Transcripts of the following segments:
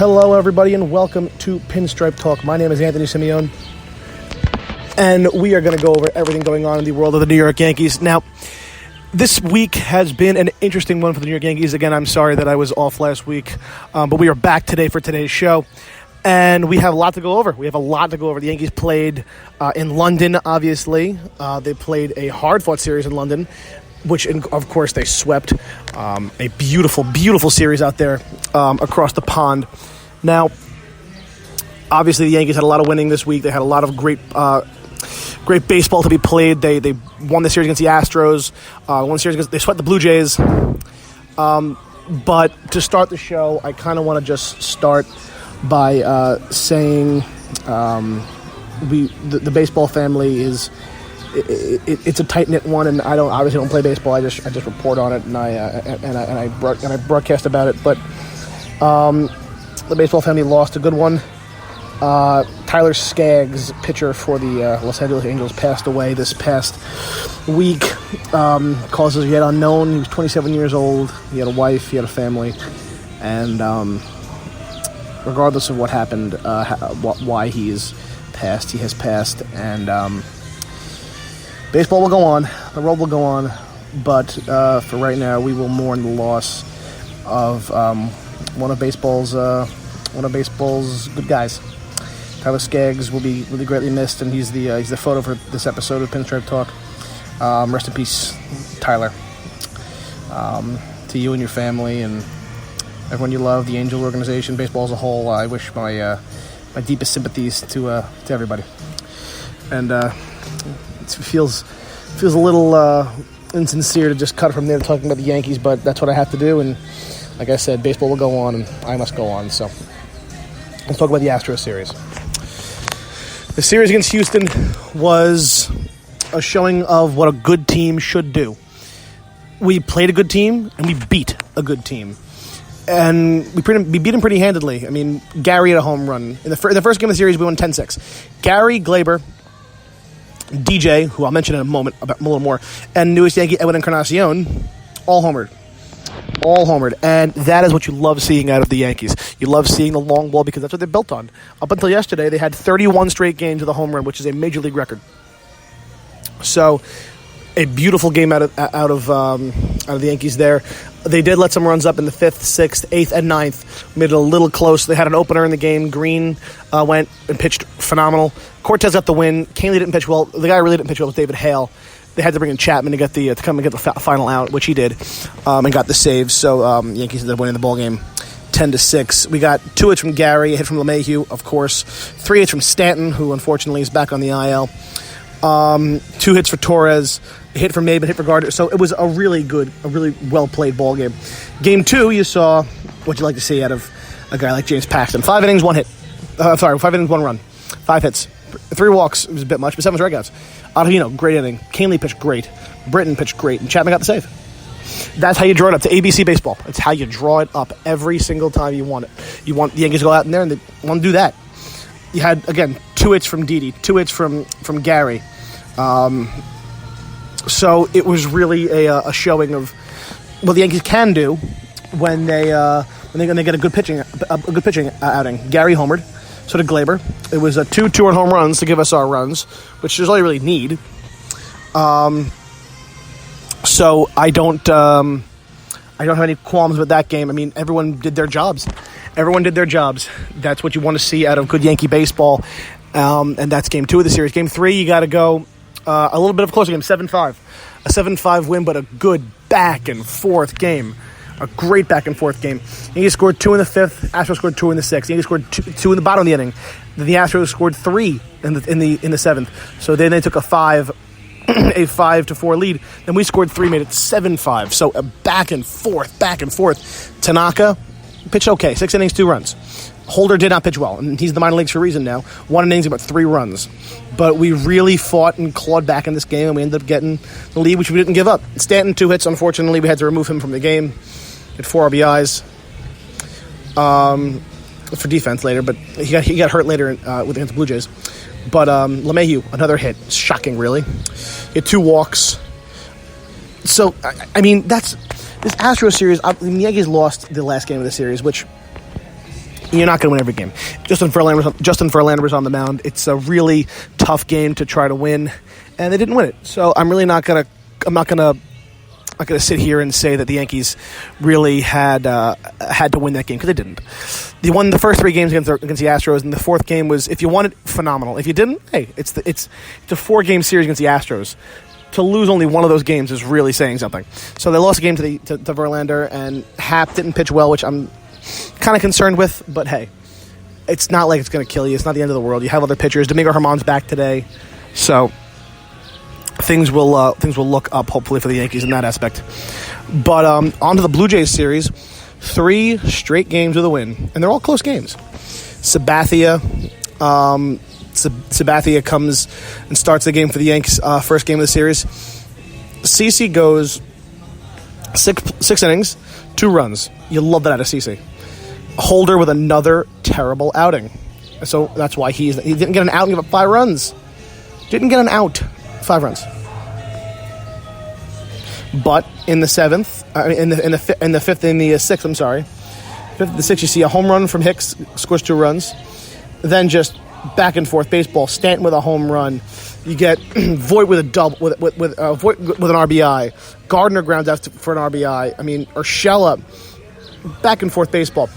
Hello, everybody, and welcome to Pinstripe Talk. My name is Anthony Simeone, and we are going to go over everything going on in the world of the New York Yankees. Now, this week has been an interesting one for the New York Yankees. Again, I'm sorry that I was off last week, but we are back today for today's show, and we have a lot to go over. The Yankees played in London, obviously. They played a hard-fought series in London, which, of course, they swept. A beautiful, beautiful series out there across the pond. Now, obviously, the Yankees had a lot of winning this week. They had a lot of great baseball to be played. They won the series against the Astros. They swept the Blue Jays. But to start the show, I kind of want to just start by saying the baseball family is... It's a tight-knit one, and I obviously don't play baseball. I just report on it, and I broadcast about it. But the baseball family lost a good one. Tyler Skaggs, pitcher for the Los Angeles Angels, passed away this past week. Causes yet unknown. He was 27 years old. He had a wife. He had a family, and regardless of what happened, why he has passed, and. Baseball will go on. The road will go on. But for right now, we will mourn the loss of one of baseball's good guys. Tyler Skaggs will be greatly missed, and he's the photo for this episode of Pinstripe Talk. Rest in peace, Tyler. To you and your family and everyone you love, the Angel organization, baseball as a whole. I wish my deepest sympathies to everybody. And. It feels a little insincere to just cut from there talking about the Yankees, but that's what I have to do. And like I said, baseball will go on, and I must go on. So let's talk about the Astros series. The series against Houston was a showing of what a good team should do. We played a good team, and we beat a good team. And we beat him pretty handedly. I mean, Gary had a home run. In the first game of the series, we won 10-6. Gary, Glaber, DJ, who I'll mention in a moment, a little more, and newest Yankee, Edwin Encarnacion, all homered. And that is what you love seeing out of the Yankees. You love seeing the long ball because that's what they're built on. Up until yesterday, they had 31 straight games with a home run, which is a major league record. So, a beautiful game out of the Yankees there. They did let some runs up in the 5th, 6th, 8th, and 9th. Made it a little close. They had an opener in the game. Green went and pitched phenomenal. Cortez got the win. Canely didn't pitch well. The guy really didn't pitch well was David Hale. They had to bring in Chapman to come and get the final out, which he did, and got the save. So Yankees ended up winning the ball game 10-6. We got 2 hits from Gary, a hit from LeMahieu, of course. 3 hits from Stanton, who unfortunately is back on the IL. 2 hits for Torres, a hit for Maben, a hit for Gardner. So it was a really well-played ball game. Game 2, you saw what you like to see out of a guy like James Paxton. 5 innings, 1 hit. 5 innings, 1 run. 5 hits. 3 walks. It was a bit much, but 7 strikeouts. Ottavino, great inning. Canely pitched great. Britton pitched great. And Chapman got the save. That's how you draw it up to ABC baseball. It's how you draw it up every single time you want it. You want the Yankees to go out in there, and they want to do that. You had, again, 2 hits from Didi, 2 hits from Gary. So it was really a showing of what the Yankees can do when they get a good pitching outing. Gary homered, so did Glaber. It was a 2 2-run home runs to give us our runs, which is all you really need. So I don't have any qualms with that game. I mean, everyone did their jobs. That's what you want to see out of good Yankee baseball. And that's game 2 of the series. Game 3, you got to go a little bit of a closer game, 7-5. A 7-5 win, but a good back-and-forth game. A great back-and-forth game. Yankees scored 2 in the 5th. Astros scored 2 in the 6th. Yankees scored 2 in the bottom of the inning. Then the Astros scored 3 in the 7th. So then they took a 5-4 lead. Then we scored 3, made it 7-5. So a back-and-forth. Tanaka pitched okay. 6 innings, 2 runs. Holder did not pitch well, and he's in the minor leagues for a reason now. 1 innings, about 3 runs. But we really fought and clawed back in this game, and we ended up getting the lead, which we didn't give up. Stanton, 2 hits. Unfortunately, we had to remove him from the game. Had 4 RBIs for defense later, but he got hurt later against the Blue Jays. But LeMahieu, another hit. Shocking, really. He had 2 walks. So, I mean, that's... This Astros series, the Yankees lost the last game of the series, which You're not going to win every game. Justin Verlander's on the mound. It's a really tough game to try to win, and they didn't win it. So I'm really not going to sit here and say that the Yankees really had to win that game, because they didn't. They won the first 3 games against the Astros, and the 4th game was, if you won it, phenomenal. If you didn't, hey, it's a 4-game series against the Astros. To lose only one of those games is really saying something. So they lost a game to Verlander, and Happ didn't pitch well, which I'm kind of concerned with, but hey, it's not like it's going to kill you. It's not the end of the world. You have other pitchers. Domingo Germán's back today, so things will look up, hopefully, for the Yankees in that aspect. But on to the Blue Jays series. 3 straight games with a win, and they're all close games. Sabathia comes and starts the game for the Yanks, first game of the series. CeCe goes 6 innings, 2 runs. You love that out of CeCe. Holder with another terrible outing. So that's why he didn't get an out and give up 5 runs. Didn't get an out, 5 runs. But in the 7th, in the 5th, in the 6th, I'm sorry, 5th and the 6th, you see a home run from Hicks, scores 2 runs. Then just back and forth baseball. Stanton with a home run. You get Voit with a double, with Voit with an RBI. Gardner grounds out for an RBI. I mean, Urshela. Back and forth baseball.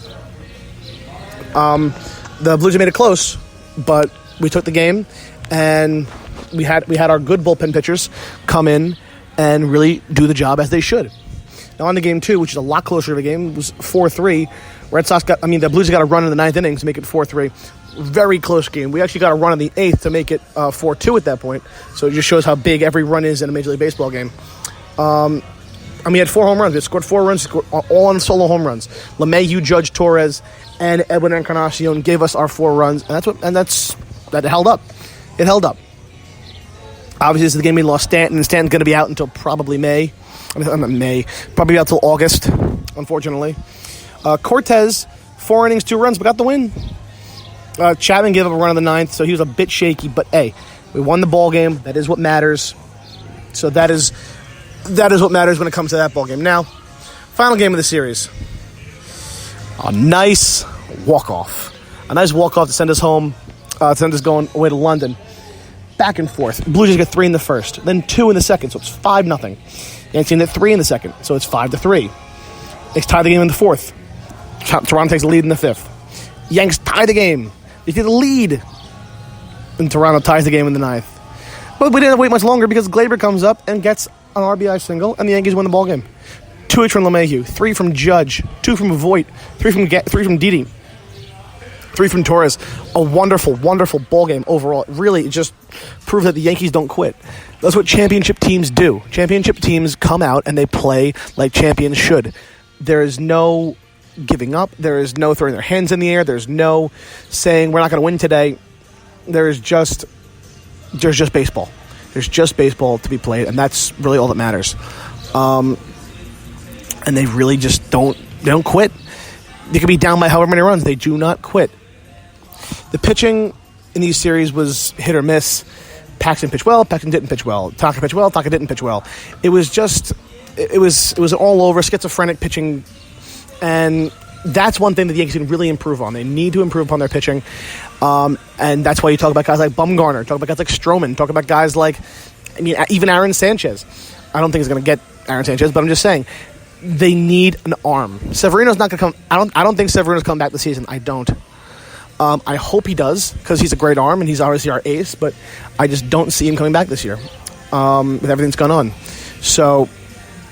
The Blues made it close, but we took the game, and we had our good bullpen pitchers come in and really do the job as they should. Now on the game 2, which is a lot closer of a game, it was 4-3. The Blues got a run in the 9th inning to make it 4-3. Very close game. We actually got a run in the 8th to make it 4-2 at that point. So it just shows how big every run is in a Major League Baseball game. We had 4 home runs. We scored 4 runs, all on solo home runs. LeMahieu, Judge, Torres, and Edwin Encarnacion gave us our 4 runs, and that held up. It held up. Obviously, this is the game we lost Stanton, and Stanton's going to be out until probably probably out till August, unfortunately. Cortez, 4 innings, 2 runs, but got the win. Chapman gave up a run in the 9th, so he was a bit shaky, but hey, we won the ball game. That is what matters. So that is what matters when it comes to that ball game. Now, final game of the series. A nice walk-off. To send us home, to send us going away to London. Back and forth. Blue Jays get 3 in the first, then 2 in the second, so it's 5-0. Yankees get 3 in the second, so it's 5-3. Yankees tie the game in the 4th. Toronto takes the lead in the 5th. Yanks tie the game. They get the lead. And Toronto ties the game in the 9th. But we didn't wait much longer because Glaber comes up and gets an RBI single, and the Yankees win the ball game. 2 from LeMahieu, 3 from Judge, 2 from Voit, 3 from Didi, 3 from Torres. A wonderful, wonderful ball game overall. Really, it just proves that the Yankees don't quit. That's what championship teams do. Championship teams come out and they play like champions should. There is no giving up. There is no throwing their hands in the air. There's no saying we're not going to win today. There's just baseball. There's just baseball to be played, and that's really all that matters. And they really just don't quit. They could be down by however many runs. They do not quit. The pitching in these series was hit or miss. Paxton pitched well. Paxton didn't pitch well. Taka pitched well. Taka didn't pitch well. It was all over schizophrenic pitching, and that's one thing that the Yankees can really improve on. They need to improve upon their pitching, and that's why you talk about guys like Bumgarner, talk about guys like Stroman, talk about guys like, even Aaron Sanchez. I don't think he's going to get Aaron Sanchez, but I'm just saying they need an arm. Severino's not going to come. I don't think Severino's coming back this season. I don't. I hope he does, because he's a great arm and he's obviously our ace, but I just don't see him coming back this year with everything that's gone on. So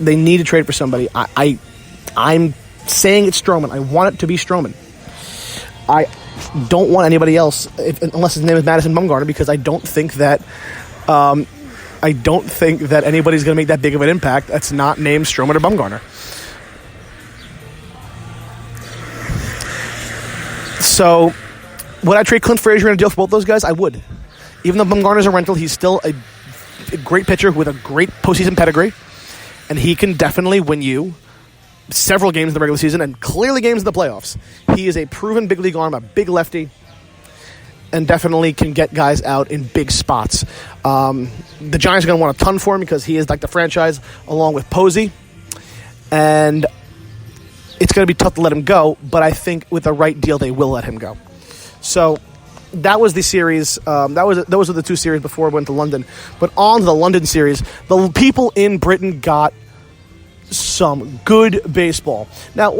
they need to trade for somebody. I'm saying it's Stroman. I want it to be Stroman. I don't want anybody else, unless his name is Madison Bumgarner, because I don't think that anybody's going to make that big of an impact that's not named Stroman or Bumgarner. So, would I trade Clint Frazier in a deal for both those guys? I would. Even though Bumgarner's a rental, he's still a great pitcher with a great postseason pedigree, and he can definitely win you several games in the regular season and clearly games in the playoffs. He is a proven big league arm, a big lefty, and definitely can get guys out in big spots. The Giants are going to want a ton for him because he is like the franchise along with Posey. And it's going to be tough to let him go, but I think with the right deal, they will let him go. So that was the series. Those were the two series before we went to London. But on to the London series, the people in Britain got some good baseball. Now, it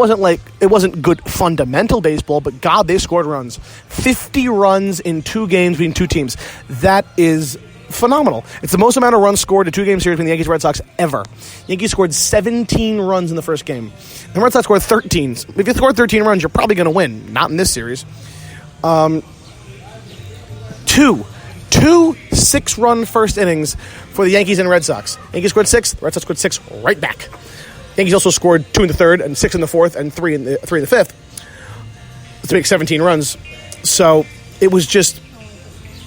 wasn't good fundamental baseball, but God, they scored runs. 50 runs in 2 games between 2 teams. That is phenomenal. It's the most amount of runs scored in a 2-game series between the Yankees and Red Sox ever. Yankees scored 17 runs in the first game. The Red Sox scored 13. If you scored 13 runs, you're probably going to win. Not in this series. Two 6-run first innings for the Yankees and Red Sox. Yankees scored 6. The Red Sox scored 6 right back. Yankees also scored 2 in the third and 6 in the fourth and 3 in the fifth to make 17 runs. So it was just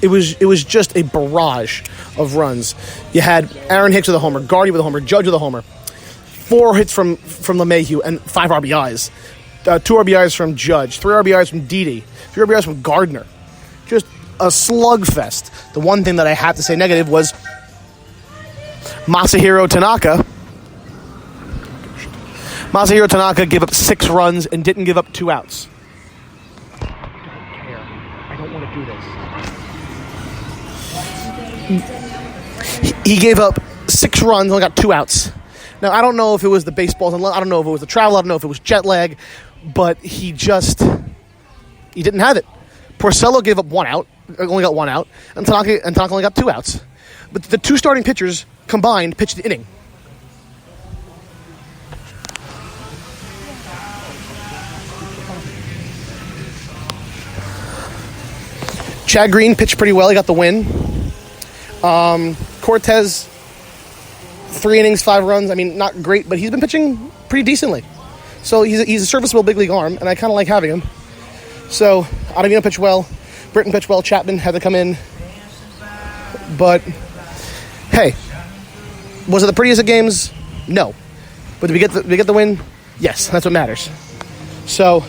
a barrage of runs. You had Aaron Hicks with a homer, Gardy with a homer, Judge with a homer, 4 hits from LeMahieu and 5 RBIs, 2 RBIs from Judge, 3 RBIs from Didi, 3 RBIs from Gardner. Just a slugfest. The one thing that I have to say negative was Masahiro Tanaka. Masahiro Tanaka gave up 6 runs and didn't give up 2 outs. I don't care. I don't want to do this. He gave up 6 runs and only got 2 outs. Now, I don't know if it was the baseballs, I don't know if it was the travel, I don't know if it was jet lag, but he didn't have it. Porcello gave up 1 out, only got 1 out, and Tanaka only got 2 outs. But the 2 starting pitchers combined pitched the inning. Chad Green pitched pretty well. He got the win. Cortez, 3 innings, 5 runs. I mean, not great, but he's been pitching pretty decently. So he's a serviceable big league arm, and I kind of like having him. So Ottavino pitched well. Britton pitched well. Chapman had to come in. But, hey, was it the prettiest of games? No. But did we get the win? Yes, that's what matters. So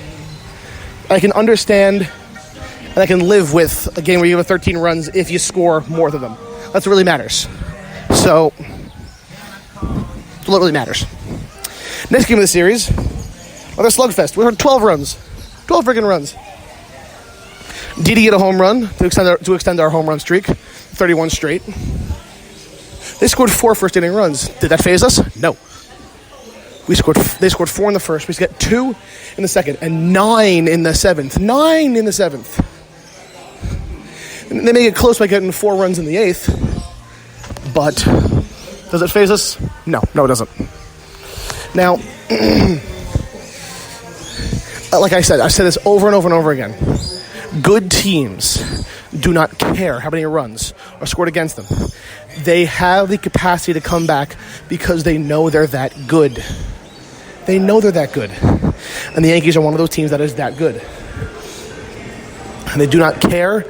I can understand and I can live with a game where you have 13 runs if you score more than them. That's what really matters. So, that's what really matters. Next game of the series, another slugfest. We heard 12 runs. 12 freaking runs. Didi hit a home run to extend our home run streak, 31 straight. They scored 4 first inning runs. Did that faze us? No. They scored 4 in the first. We got 2 in the second and 9 in the seventh. 9 in the seventh. And they make it close by getting 4 runs in the 8th. But does it faze us? No, it doesn't. Now, like I said this over and over and over again. Good teams do not care how many runs are scored against them. They have the capacity to come back because they know they're that good. They know they're that good. And the Yankees are one of those teams that is that good. And they do not care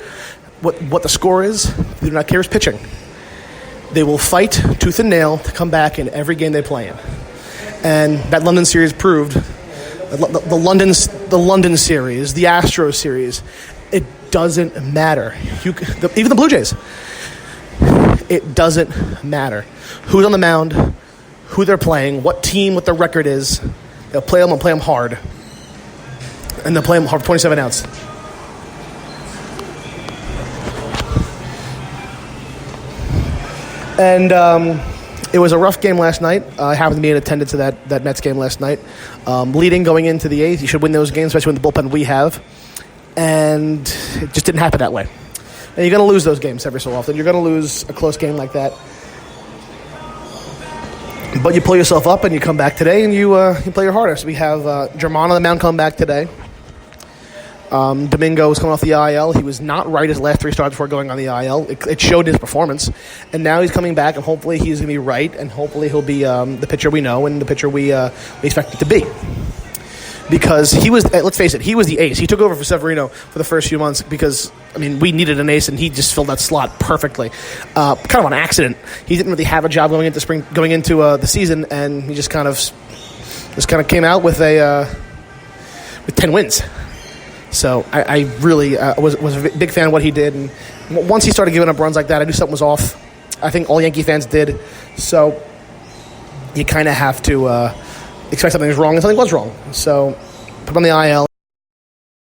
what the score is. They do not care who's pitching. They will fight tooth and nail to come back in every game they play in. And that London series proved, the London series, the Astros series, it doesn't matter. Even the Blue Jays. It doesn't matter who's on the mound, who they're playing, what team, what their record is. They'll play them and play them hard. And they'll play them hard for 27 outs. And it was a rough game last night. I happened to be in attendance to that Mets game last night. Leading going into the 8th, you should win those games, especially with the bullpen we have. And it just didn't happen that way. And you're going to lose those games every so often. You're going to lose a close game like that. But you pull yourself up and you come back today and you play your hardest. We have German on the mound come back today. Domingo was coming off the IL. He was not right his last 3 starts before going on the IL. It showed his performance. And now he's coming back, and hopefully he's going to be right, and hopefully he'll be the pitcher we know and the pitcher we expect him to be. Because he was, let's face it, he was the ace. He took over for Severino for the first few months because, we needed an ace, and he just filled that slot perfectly. Kind of on accident. He didn't really have a job going into the season, and he just kind of came out with 10 wins. So I really was a big fan of what he did. And once he started giving up runs like that, I knew something was off. I think all Yankee fans did. So you kind of have to expect something is wrong, and something was wrong. So put him on the IL.